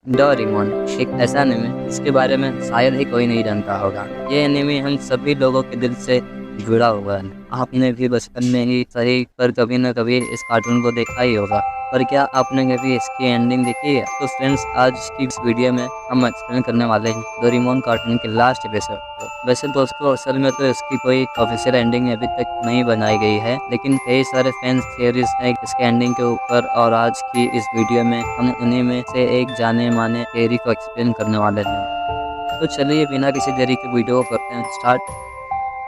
Doraemon एक ऐसा anime जिसके बारे में शायद ही कोई नहीं जानता होगा। ये एनिमे हम सभी लोगों के दिल से जुड़ा हुआ है। आपने भी बचपन में ही सही पर कभी न कभी इस कार्टून को देखा ही होगा। पर क्या आपने कभी इसकी एंडिंग देखी है? तो फ्रेंड्स, आज की इस वीडियो में हम एक्सप्लेन करने वाले हैं डोरेमोन कार्टून के लास्ट एपिसोड को। वैसे दोस्तों, असल में तो इसकी कोई ऑफिशियल एंडिंग अभी तक नहीं बनाई गई है, लेकिन कई सारे फैंस थियरीज हैं इसके एंडिंग के ऊपर, और आज की इस वीडियो में हम उन्हीं में से एक जाने माने थियरी को एक्सप्लेन करने वाले हैं। तो चलिए बिना किसी देरी के वीडियो को करते हैं स्टार्ट।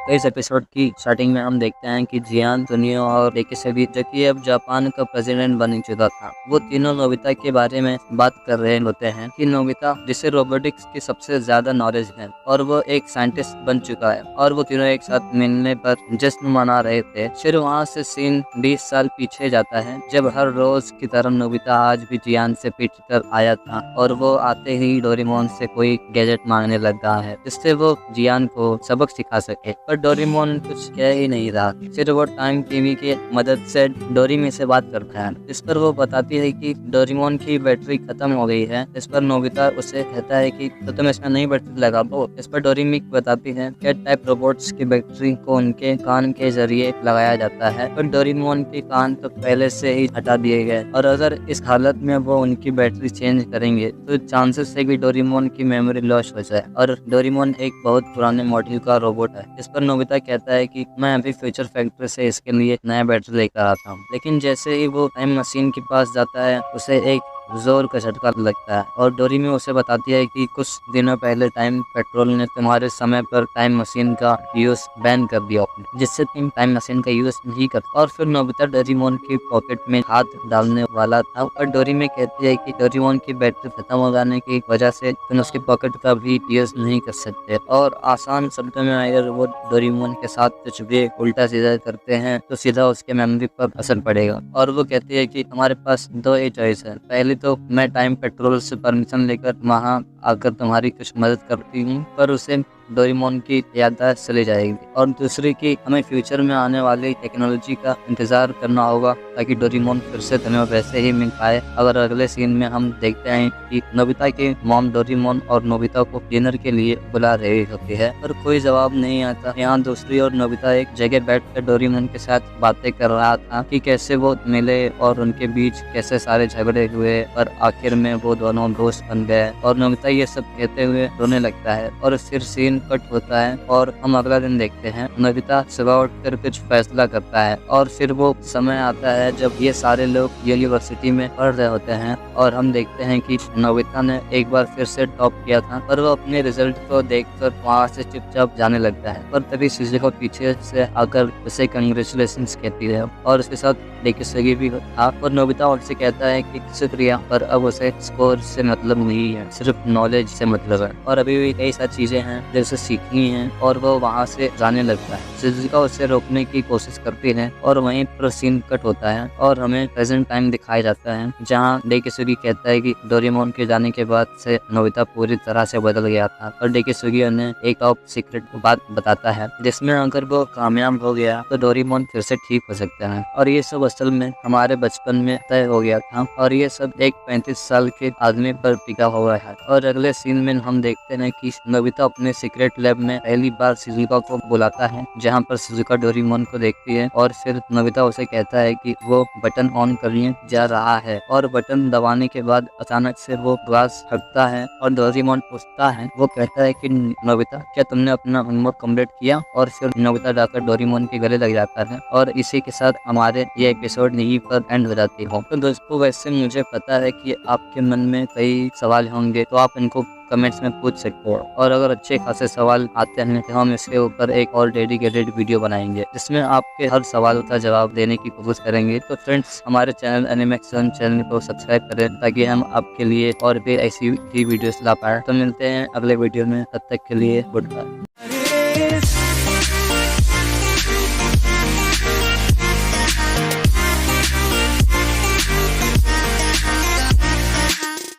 तो इस एपिसोड की स्टार्टिंग में हम देखते हैं कि जियान, सुनियो और डेकिसेगी, जो कि अब जापान का प्रेसिडेंट बन चुका था, वो तीनों नोबिता के बारे में बात कर रहे होते हैं कि नोबिता जिसे रोबोटिक्स की सबसे ज्यादा नॉलेज है और वो एक साइंटिस्ट बन चुका है, और वो तीनों एक साथ मिलने पर जश्न मना रहे थे। फिर वहाँ से सीन 20 साल पीछे जाता है, जब हर रोज की तरह नोबिता आज भी जियान से पीट कर आया था, और वो आते ही डोरेमोन से कोई गैजेट मांगने लगा है जिससे वो जियान को सबक सिखा सके। पर डोरेमोन कुछ कह ही नहीं रहा, सिर्फ वो टाइम टीवी की मदद से डोरेमी से बात करता है। इस पर वो बताती है कि डोरेमोन की बैटरी खत्म हो गई है। इस पर नोबिता उसे कहता है कि तो तुम इसमें नई बैटरी लगा दो। इस पर डोरेमी बताती है कि टाइप रोबोट्स की बैटरी को उनके कान के जरिए लगाया जाता है, पर डोरेमोन के कान तो पहले से ही हटा दिए गए, और अगर इस हालत में वो उनकी बैटरी चेंज करेंगे तो चांसेस है कि डोरेमोन की मेमोरी लॉस हो जाए, और डोरेमोन एक बहुत पुराने मॉडल का रोबोट है। इस पर नोबिता कहता है कि मैं अभी फ्यूचर फैक्ट्री से इसके लिए नया बैटरी लेकर आता हूँ, लेकिन जैसे ही वो टाइम मशीन के पास जाता है उसे एक जोर का झटका लगता है, और डोरेमी उसे बताती है कि कुछ दिनों पहले टाइम पेट्रोल ने तुम्हारे समय पर टाइम मशीन का यूज बैन कर दिया, जिससे तुम टाइम मशीन का यूज नहीं कर। और फिर नोबिता डोरेमोन की पॉकेट में हाथ डालने वाला था, और डोरेमी कहती है कि डोरेमोन की बैटरी खत्म हो जाने की वजह से तुम उसकी पॉकेट का भी यूज नहीं कर सकते। और आसान शब्दों में अगर वो डोरेमोन के साथ कुछ भी उल्टा सीधा करते हैं तो सीधा उसके मेमोरी पर असर पड़ेगा। और वो कहती है कि हमारे पास दो ही चॉइस है, पहली तो मैं टाइम पेट्रोल से परमिशन लेकर वहाँ आकर तुम्हारी कुछ मदद करती हूँ, पर उसे डोरेमोन की याददाश्त चली जाएगी, और दूसरी की हमें फ्यूचर में आने वाली टेक्नोलॉजी का इंतजार करना होगा ताकि डोरेमोन फिर से तुम्हें वैसे ही मिल पाए। अगर अगले सीन में हम देखते हैं कि नोबिता की मॉम डोरेमोन और नोबिता को डिनर के लिए बुला रही होती है, पर कोई जवाब नहीं आता। यहाँ दूसरी और नोबिता एक जगह बैठकर डोरेमोन के साथ बातें कर रहा था कि कैसे वो मिले और उनके बीच कैसे सारे झगड़े हुए, और आखिर में वो दोनों दोस्त बन गए, और नोबिता ये सब कहते हुए रोने लगता है। और फिर सीन कट होता है और हम अगला दिन देखते हैं। नोबिता सुबह उठकर कुछ फैसला करता है, और फिर वो समय आता है जब ये सारे लोग यूनिवर्सिटी में पढ़ रहे होते हैं, और हम देखते हैं कि नोबिता ने एक बार फिर से टॉप किया था, पर वो अपने रिजल्ट को देखकर वहाँ से चुपचाप जाने लगता है। पर तभी शिजुको पीछे से आकर उसे कंग्रेचुलेशन कहती है, और उसके साथ डेकिसेगी भी था, और नोबिता उनसे कहता है कि शुक्रिया, पर अब उसे स्कोर से मतलब नहीं है, सिर्फ नॉलेज से मतलब है, और अभी भी कई सारी चीजें हैं जो उसे सीखनी है, और वो वहाँ से जाने लगता है। शिजुका उसे रोकने की कोशिश करती है, और वहीं पर सीन कट होता है और हमें प्रेजेंट टाइम दिखाया जाता है, जहाँ डेकिसेगी कहता है कि डोरेमोन के जाने के बाद से नोबिता पूरी तरह से बदल गया था, और डेकिसेगी उन्हें एक टॉप सीक्रेट बात बताता है जिसमें अगर वो कामयाब हो गया तो डोरेमोन फिर से ठीक हो सकता है, और ये सब असल में हमारे बचपन में तय हो गया था, और ये सब एक 35 साल के आदमी पर टिका हुआ है। और अगले सीन में हम देखते हैं कि नोबिता अपने सीक्रेट लैब में पहली बार शिजुका को बुलाता है, जहाँ पर शिजुका डोरेमोन को देखती है, और फिर नोबिता उसे कहता है कि वो बटन ऑन करने जा रहा है, और बटन दबाने के बाद अचानक से वो ग्लास हटता है, और डोरेमोन पूछता है, वो कहता है कि नोबिता क्या तुमने अपना होमवर्क कंप्लीट किया? और फिर नोबिता जाकर डोरेमोन के गले लग जाता है, और इसी के साथ हमारे ये एपिसोड यहीं पर एंड हो जाती है। तो दोस्तों, वैसे मुझे पता है कि आपके मन में कई सवाल होंगे, तो आप इनको कमेंट्स में पूछ सकते हो, और अगर अच्छे खासे सवाल आते हैं तो हम इसके ऊपर एक और डेडिकेटेड वीडियो बनाएंगे जिसमें आपके हर सवाल का जवाब देने की कोशिश करेंगे। तो फ्रेंड्स, हमारे चैनल एनिमेक्सन चैनल को सब्सक्राइब करें ताकि हम आपके लिए और भी ऐसी ही वीडियोस ला पाए। तो मिलते हैं अगले वीडियो में, तब तक के लिए गुड बाय।